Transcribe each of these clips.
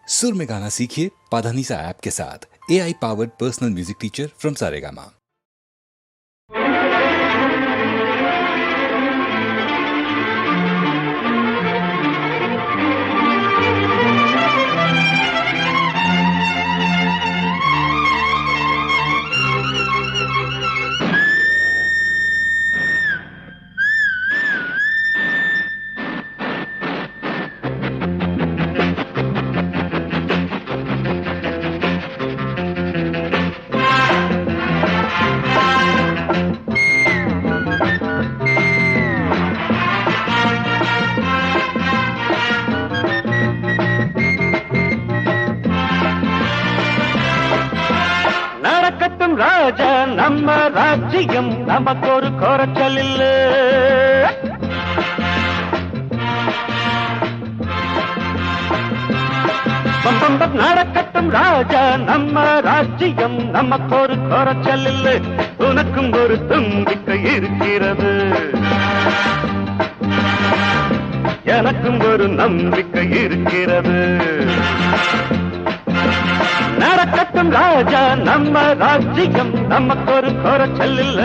सुर में गाना सीखिए पाधानीसा ऐप के साथ। AI powered personal music teacher from Saregama. ராஜா நம்ம ராஜ்யம் நமக்கு ஒரு குறைச்சல் இல்ல. நடக்கட்டும் ராஜா நம்ம ராஜ்யம் நமக்கு ஒரு குறைச்சல் இல்ல. உனக்கும் ஒரு தும்பிக்கை இருக்கிறது, எனக்கும் ஒரு நம்பிக்கை இருக்கிறது. நடக்கட்டும் ராஜா நம்ம ராஜ்யம் நமக்கு ஒரு குறைச்சல் இல்ல.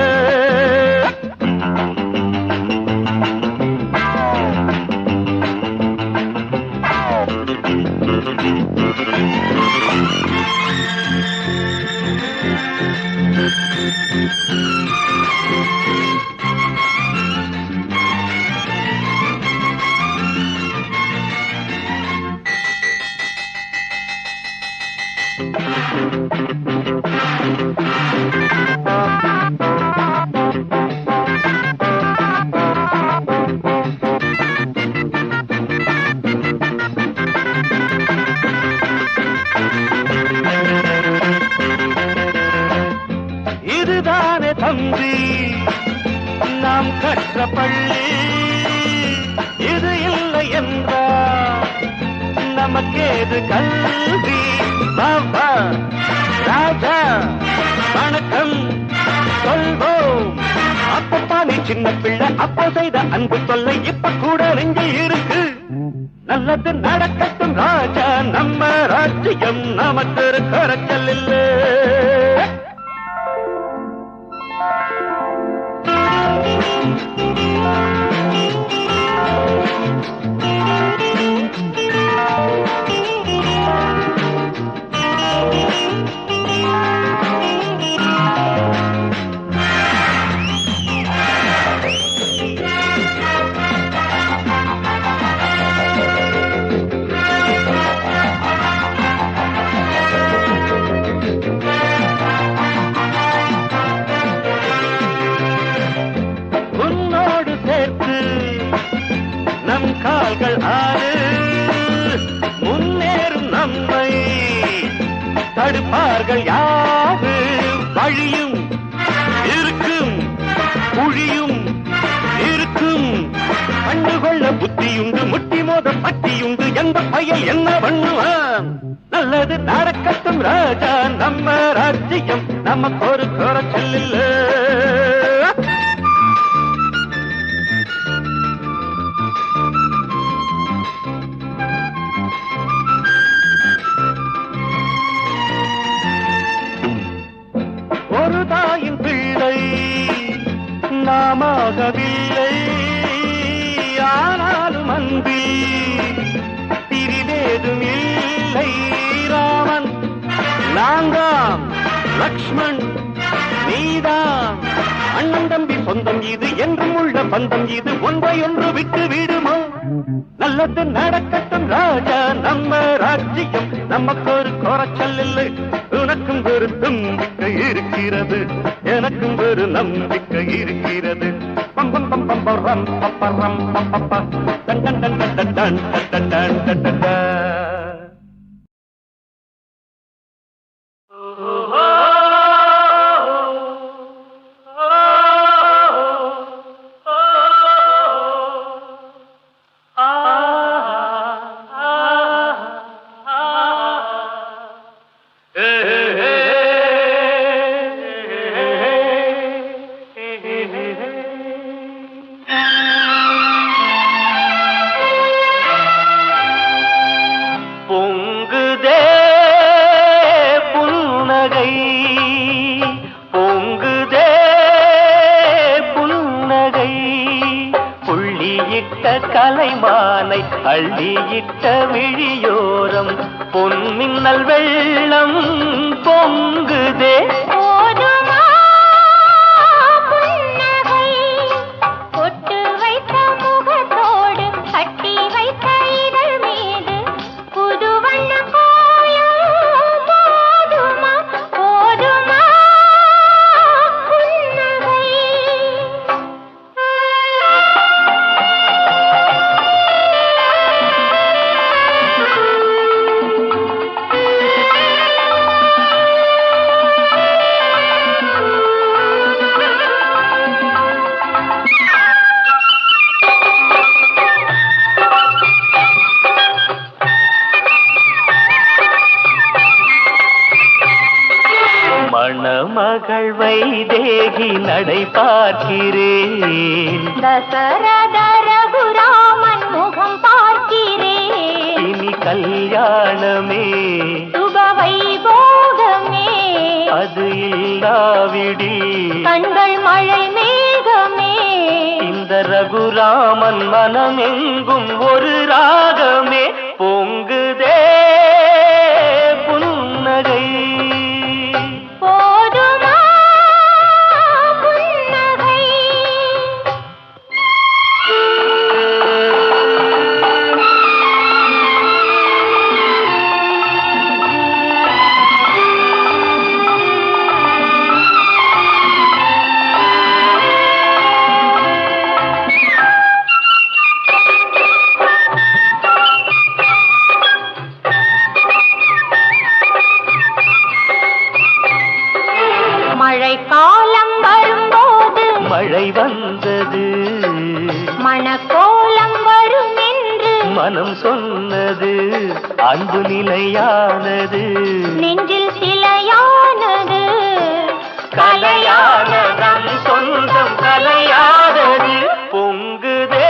இதுதானே தம்பி நாம் கற்ற பள்ளி, இது இல்லை என்றால் நமக்கேது கல்வி. பாபா ராஜா வணக்கம் சொல்வோம். அப்பப்பா நீ சின்ன பிள்ளை, அப்போ செய்த அன்பு தொல்லை இப்ப கூட நெஞ்சில் இருக்கு. நல்லது நடக்கட்டும் ராஜா நம்ம ராஜ்யம் நமக்கு ஒரு குறைச்சல் இல்லை. கால்கள் ஆறு முன்னேறும் நம்மை தடுப்பார்கள் யாரு? வழியும் இருக்கும் குழியும் இருக்கும். கண்டுகொள்ள புத்தியுண்டு, முட்டி மோத பட்டியுண்டு. எந்த பையன் என்ன பண்ணுவான்? நல்லது நடக்கட்டும் ராஜா நம்ம ராஜ்யம் நமக்கு ஒரு குறைச்சல் இல்ல. ஒரு தாயின் பிள்ளை நாமாகவில்லை, ஆனாலும் அன்பில் பிரிவேதும் இல்லை. ராமன் நான்காம், லக்ஷ்மண் நீதான். அண்ணன் தம்பி சொந்தம் இது, என்றும் உள்ள பந்தம் இது. ஒன்றை ஒன்று விட்டு விடுமோ? நல்லது நடக்கட்டும் ராஜா நம்ம ராஜ்யம் நமக்கு ஒரு குறைச்சல் இல்லை. உனக்கும் ஒரு நம்பிக்கை இருக்கிறது, எனக்கும் ஒரு நம்பிக்கை இருக்கிறது. பம்பம் பம்பம் பரம் பப்பரம் பப்பப்ப டன் டன் டன் டன் டன் டன் டன் டன் டன். பொங்குது புன்னகை பொங்குதே புன்னகை புள்ளியிட்ட கலைமானை அள்ளியிட்ட விழியோரம் பொன்மின்னல் வெள்ளம் பொங்குதே மணமகள் வைதேகி நடை பார்க்கிறேன் தசரத ரகுராமன் முகம் பார்க்கிறேன் இனி கல்யாணமே சுப வைபோகமே அது இல்லாவிடில் கண்கள் மழை மேகமே இந்த ரகுராமன் மனமெங்கும் ஒரு ராகமே பொங்குதே புன்னகை மழைக்காலம் வரும்போது மழை வந்தது மணக்கோலம் வரும் என்று மனம் சொன்னது அன்பு நிலையானது நெஞ்சில் சிலையானது கலையானதம் சொந்தம் கலையாதது பொங்குதே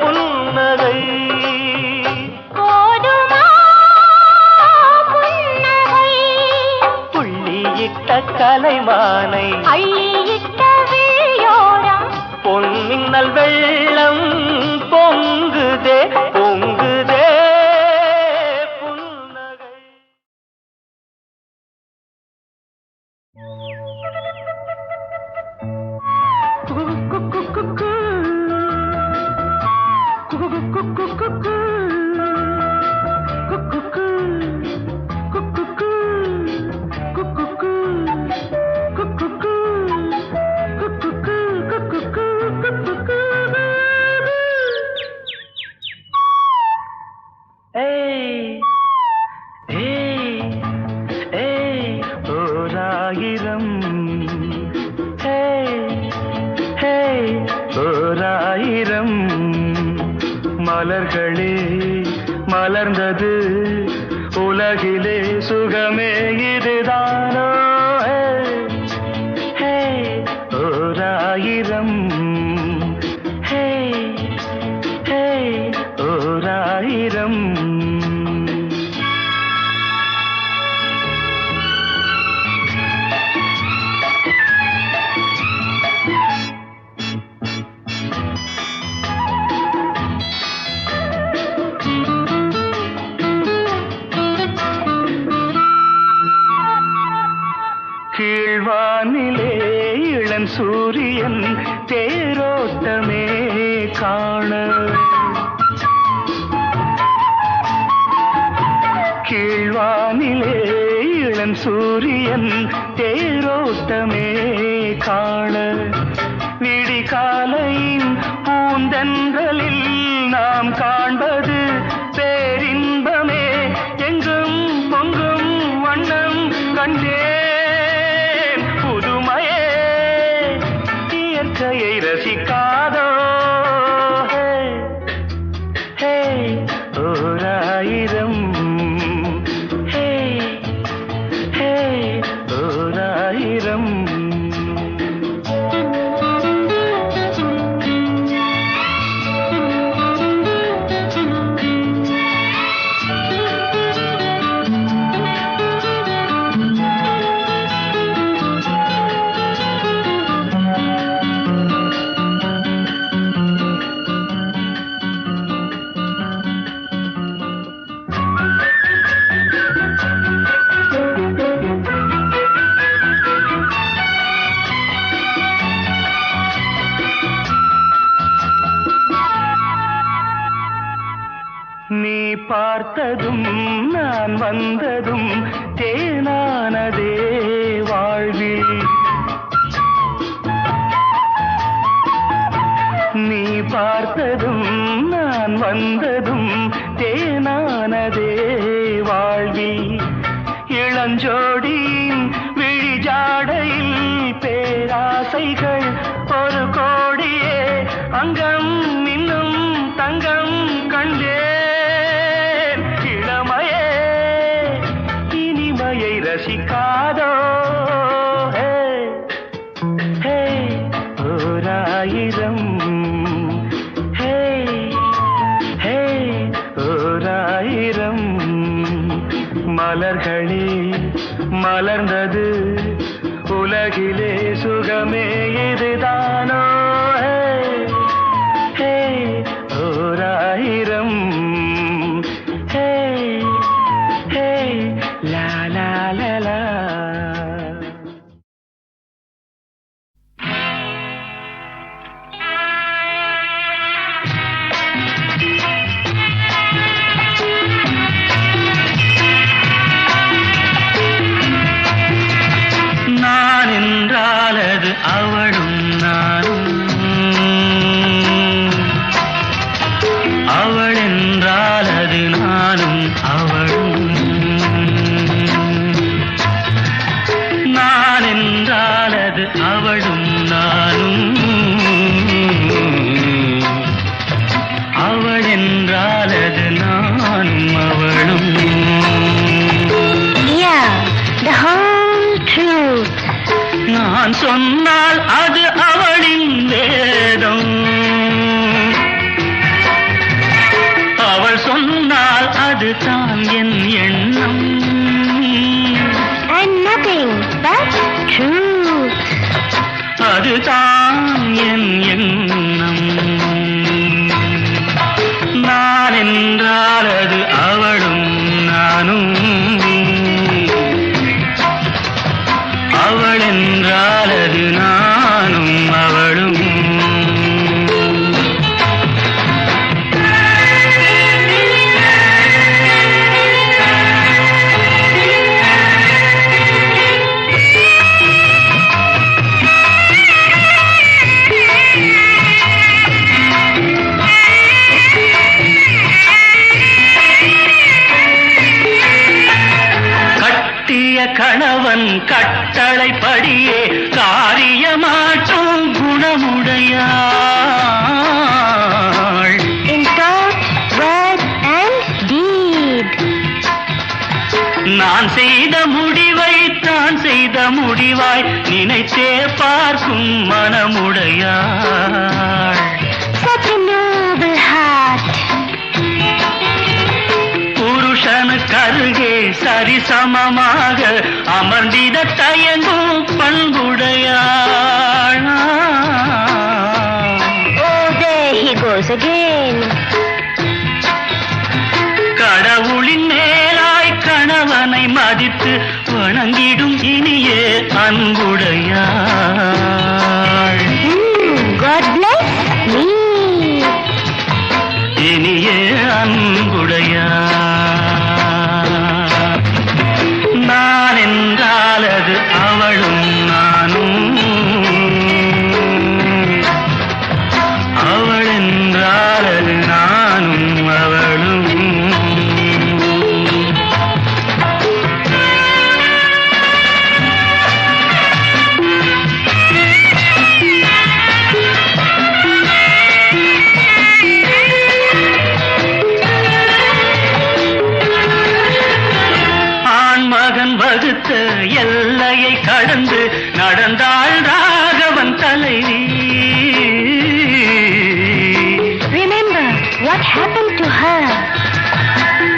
புன்னகை போதுமா புன்னகை புள்ளியிட்ட கலைமானை அள்ளியிட்ட விழியோரம் பொன்மின்னல் வெள்ளம் பொங்குதே பொங்குதே புன்னகை ஓராயிரம் மலர்களே மலர்ந்தது உலகிலே சுகமே இதுதானோ ஓராயிரம் ஓராயிரம் கீழ்வானிலே இளம் சூரியன் தேரோட்டமே காண கீழ்வானிலே இளம் சூரியன் தேரோட்டமே காண விடிகாலையின் பூந்தென்றலில் நாம் காண்பது பேரின்பமே எங்கும் பொங்கும் வண்ணம் கண்டேன் புதுமையே இயற்கையை ரசிக்காதோ ஓராயிரம் ஓராயிரம் பார்த்ததும் நான் வந்ததும் தேனானதே வாழ்வில். நீ பார்த்ததும் நான் வந்ததும் தேனானதே வாழ்வில். இளஞ்சோடியின் விழிஜாடையில் பேராசைகள் ஒரு கோடியே அங்கம் இன்னும் தங்கம் கண்டேன். இளமையே இனிமையை ரசிக்காதோ? ஹே ஹே ஓராயிரம் ஹே ஹே ஓராயிரம் மலர்களே மலர்ந்தது உலகிலே சுகமே இதுதானோ? ஹே ஹே ஓராயிரம் ஹே ஹே லா லா லா லா. நான் என்றால் அது அவளும் நானும், அவள் என்றால் அது நானும் அவளும். நான் என்றால் அது அவளும் நானும், அவள் என்றால் அது நானும் அவளும். The whole truth. நான் சொன்னால் அது அவளின் வேதம், அவள் சொன்னால் அது தான் என் எண்ணம். And nothing but truth. அது தான் என் எண்ணம். நான் என்றால் அது அவளும் நானும், அவள் என்றால் அது நானும் அவளும். கணவன் கட்டளைப்படியே காரியமாற்றும் குணமுடையாள். In thought, word and deed. நான் செய்த முடிவை தான் செய்த முடிவாய் நினைத்தே பார்க்கும் மனமுடையாள். Such a noble heart. புருஷனுக்கருகே சரிசமமாக அமர்ந்திட தயங்கும் பண்புடையாள். Oh, there he goes again. கடவுளின் மேலாய் கணவனை மதித்து வணங்கிடும் இனிய அன்புடையாள். God bless me. இனிய அன்புடையாள். நான் என்றால் அது அவளும் நானும், அவள் என்றால் அது நானும் அவளும். வகுத்த எல்லையை கடந்து நடந்தாள் ராகவன் தலைவி. Remember what happened to her.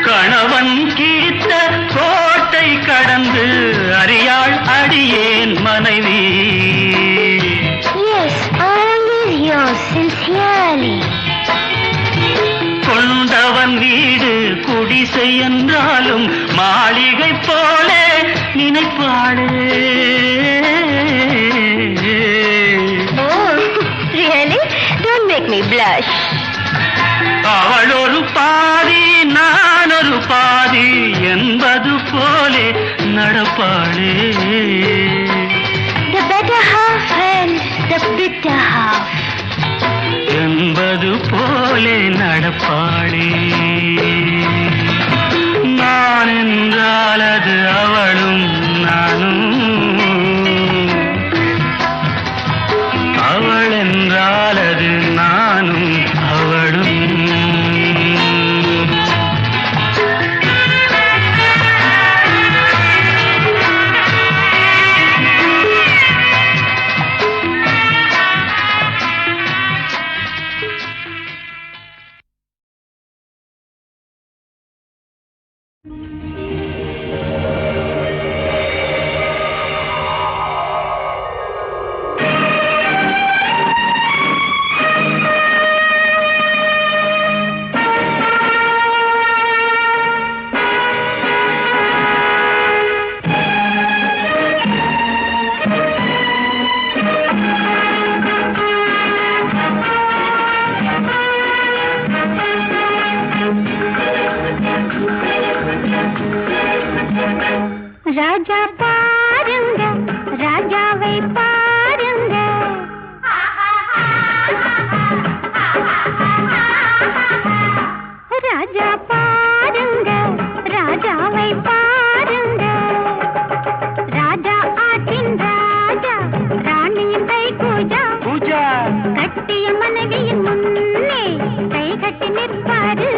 கணவன் கீத்த கோட்டை கடந்து அறியாள் அடியேன் மனைவி. Yes, always yours sincerely. கொண்டவன் வீடு குடிசை என்றாலும் மாளிகை போல நினைப்பாளே. Oh, really? Don't make me blush. அவள் ஒரு பாதி நான் ஒரு பாதி என்பது போலே நடப்பாளே. The better half and the bitter half என்பது போலே நடப்பாளே. நான் என்றால் அது அவளும் நானும், அவள் என்றால் அது நானும் அவளும். ராஜா பாருங்க, ராஜாவை பாருங்க. ராஜா பாருங்க, ராஜாவை பாருங்க. ராஜா ஆட்டின் ராஜா, ராணியின் கை பூஜா பூஜா கட்டிய மனைவியின் முன்னே கை கட்டி நிற்பாரு.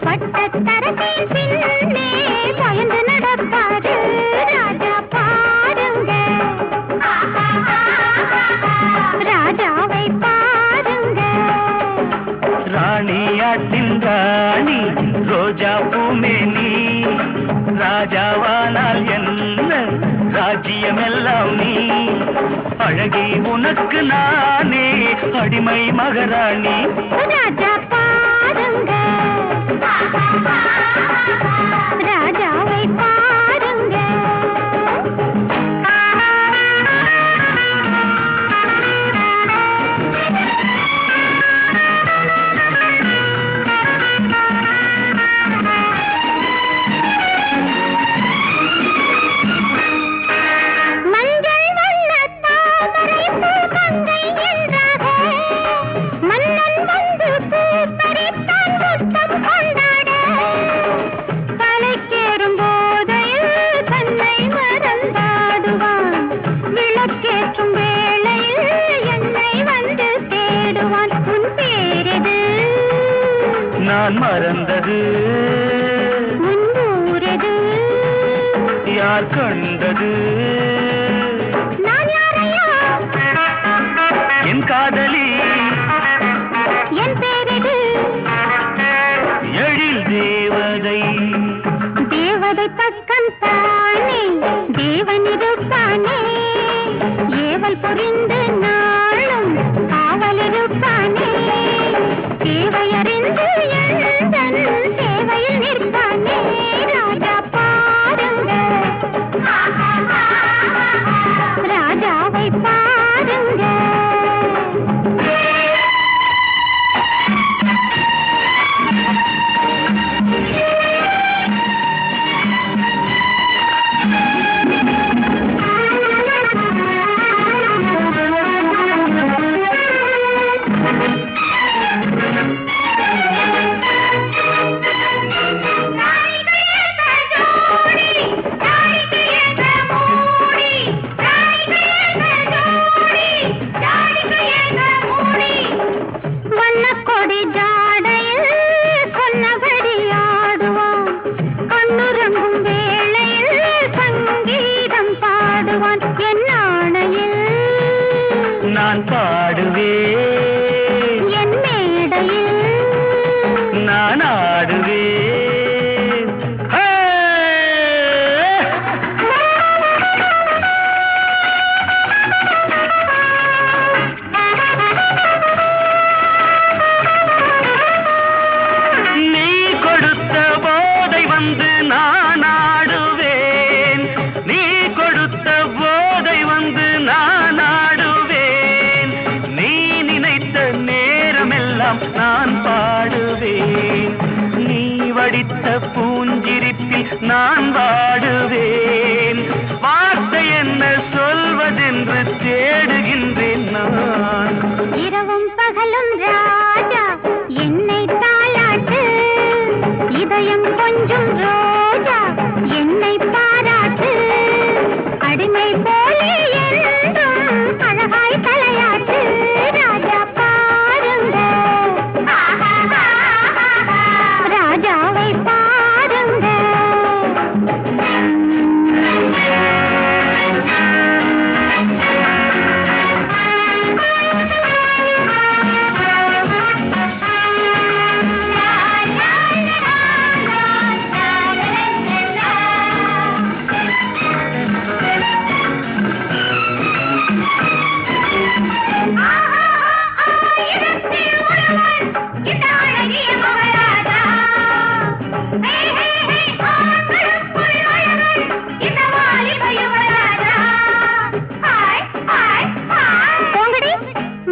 பட்டத்தரத்தின் பின்னே பயந்து நடப்பாரு. ராஜா பாருங்க, ராஜாவை பாருங்க. ராணியாட்டின் ராணி ரோஜா பூமேனி, ராஜாவானால் என்ன ராஜ்யமெல்லாம் நீ. அழகி உனக்கு நானே அடிமை மகாராணி. ராஜா பாருங்க, ராஜாவை பாருங்க. மஞ்சள் வண்ண தாமரை பூ மங்கை என்றாக மன்னன் வந்து பூ பறித்தான் முத்தம் கொண்டாட. தலைக்கேறும் போதையில் தன்னை மறந்தாடுவான். விளக்கேற்றும் வேளையில் என்னை வந்து தேடுவான். உன் பேரெது? நான் மறந்தது உன் ஊரெது? யார் கண்டது? நான் யாரையா? என் காதலி என் பேரெது? எழில் தேவதை. தேவதை பக்கம் தானே தேவன் இருப்பானே. ஏவல் புரிந்து நாளும் காவல் இருப்பானே. தேவையறிந்து எந்தன் சேவையில் நிற்பானே. ராஜா பாருங்க, ராஜாவை பாருங்க. வண்ணக்கொடி ஜாடையில் சொன்னபடி ஆடுவான். கண்ணுறங்கும் வேளையில் சங்கீதம் பாடுவான். என் ஆணையில் நான் பாடுவேன், என் மேடையில் நான் ஆடுவேன். ஹே! நீ கொடுத்த போதை வந்து நான் ஆடுவேன். நீ கொடுத்த போதை வந்து நான் ஆடுவேன். நீ நினைத்த நேரமெல்லாம் நான் பாடுவேன். புஞ்சிரிப்பில் நான் வாடுவேன். வார்த்தை என்ன சொல்வதென்று தேடுகின்றேன் நான். இரவும் பகலும் ராஜா என்னை தாளாட்டு, இதயம் கொஞ்சம் ரோஜா என்னை பாராட்டு, அடிமை போலே என்றும் அழகாய் தலையாட்டு. ராஜா பாருங்க, ராஜாவை பாருங்க.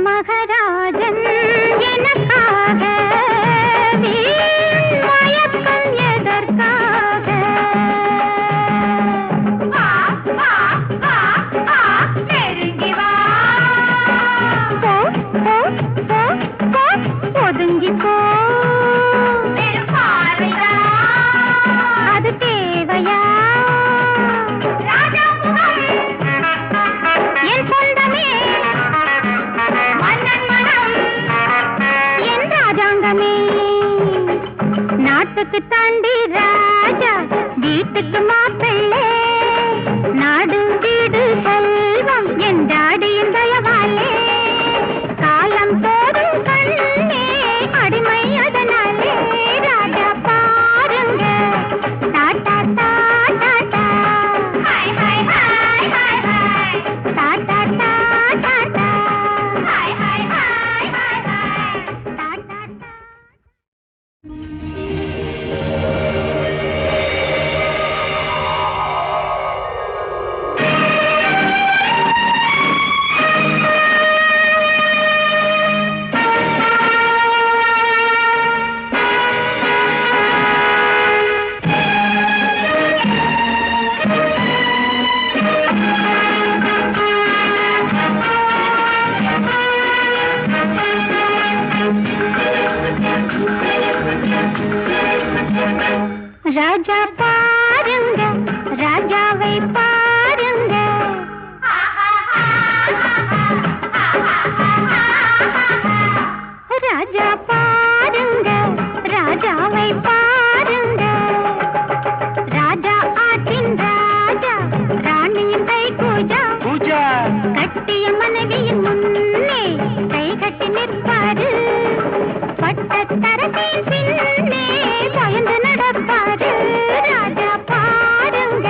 மகராஜன் எனக்காக மயக்கம் எதற்காக? நெருங்கி வா, ஒதுங்கி போ. அது தேவையா? என் சொந்தமே, என் ராஜாங்கமே. நாட்டுக்கு தாண்டி ராஜா, வீட்டுக்கு மாப்பிள்ளை, நாடு வீடு செல்வம் என் டாடியின் தயவாலே. காலம் தோறும் கண்ணே அடிமை அதனாலே. ராஜா பாருங்க, tata tata, hi hi hi hi hi, tata tata, hi hi hi hi hi, tata. ராஜா பாருங்க, ராஜாவை பாருங்க. ராஜா பாருங்க, ராஜாவை பாருங்க. ராஜா ஆற்றின் ராஜா, ராணியின் கை பூஜா. பூஜா கட்டிய மனைவியின் முன்னே கை கட்டி நிற்பாரு. பட்டத்தரசின் பின்னே பயந்து நடப்பாரு. ராஜா பாருங்க,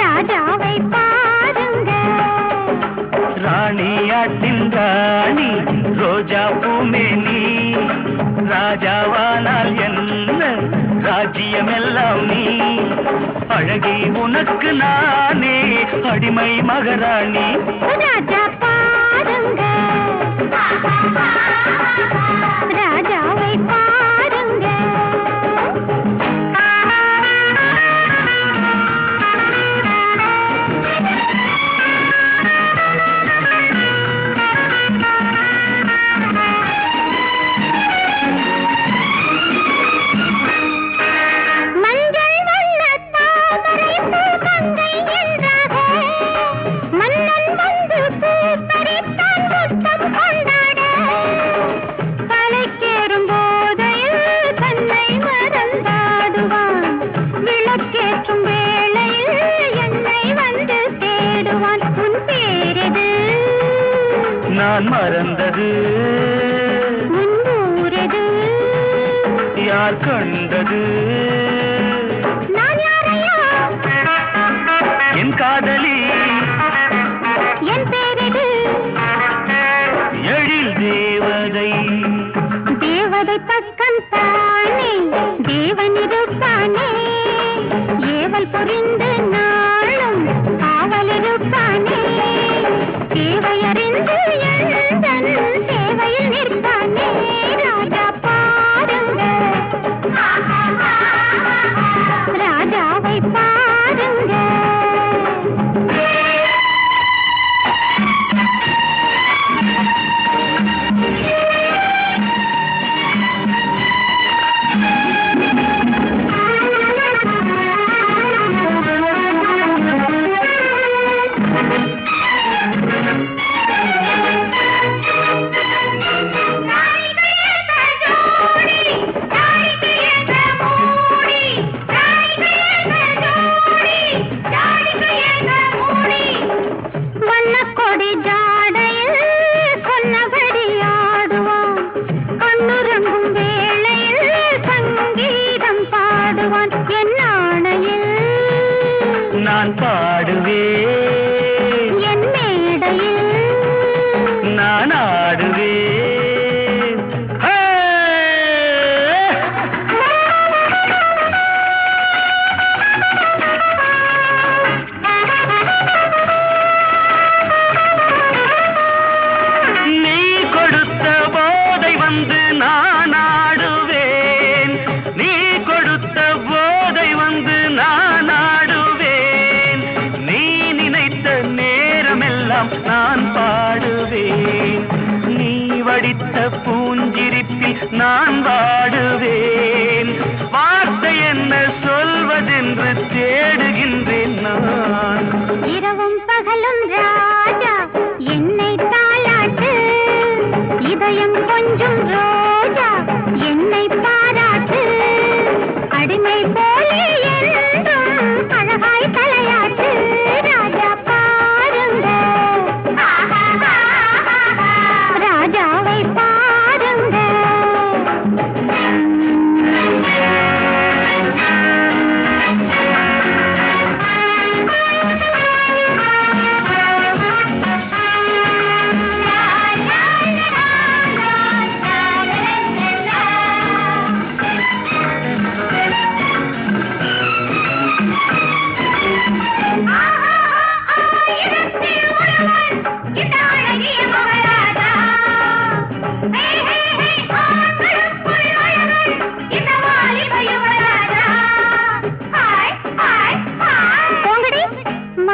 ராஜாவை பாருங்க. ராணியாட்டின் ராணி ரோஜா பூமேனி, ராஜாவானால் என்ன ராஜ்யமெல்லாம் நீ. அழகி உனக்கு நானே அடிமை மகாராணி. ராஜா பாருங்க, ராஜாவை பாருங்க. மஞ்சள் வண்ண தாமரை பூ மங்கை என்றாக, மன்னன் வந்து பூ பறித்தான் முத்தம் கொண்டாட. கலைக்கேறும் போதையில் தன்னை மறந்தாடுவான், விளக்கேற்றும் வேளையில் என்னை வந்து தேடுவான். உன் பேரெது? நான் மறந்தது, உன் ஊரெது? யார் கண்டது? நான் யாரையா? என் காதலி, என் பேரெது? எழில் தேவதை. தேவதை பக்கம் தானே தேவன் இருப்பானே. ஏவல் புரிந்து நாளும் காவல் இருப்பானே. தேவையறிந்து எந்தன் சேவையில் நிற்பானே. ராஜா பாருங்க,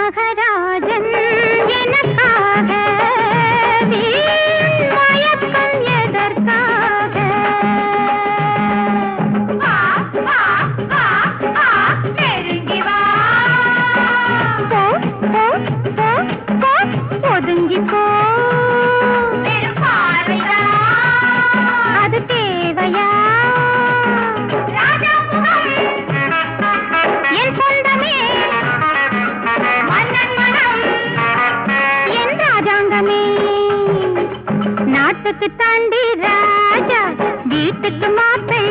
நாகராஜன் எனக்காக வீண் மயக்கம் எதற்காக நெருங்கி வா ஒதுங்கி போ அது தேவையா என் சொந்தமே மன்னன் மனம் என் ராஜாங்கமே நாட்டுக்கு தாண்டி ராஜா வீட்டுக்கு மாப்பிள்ளை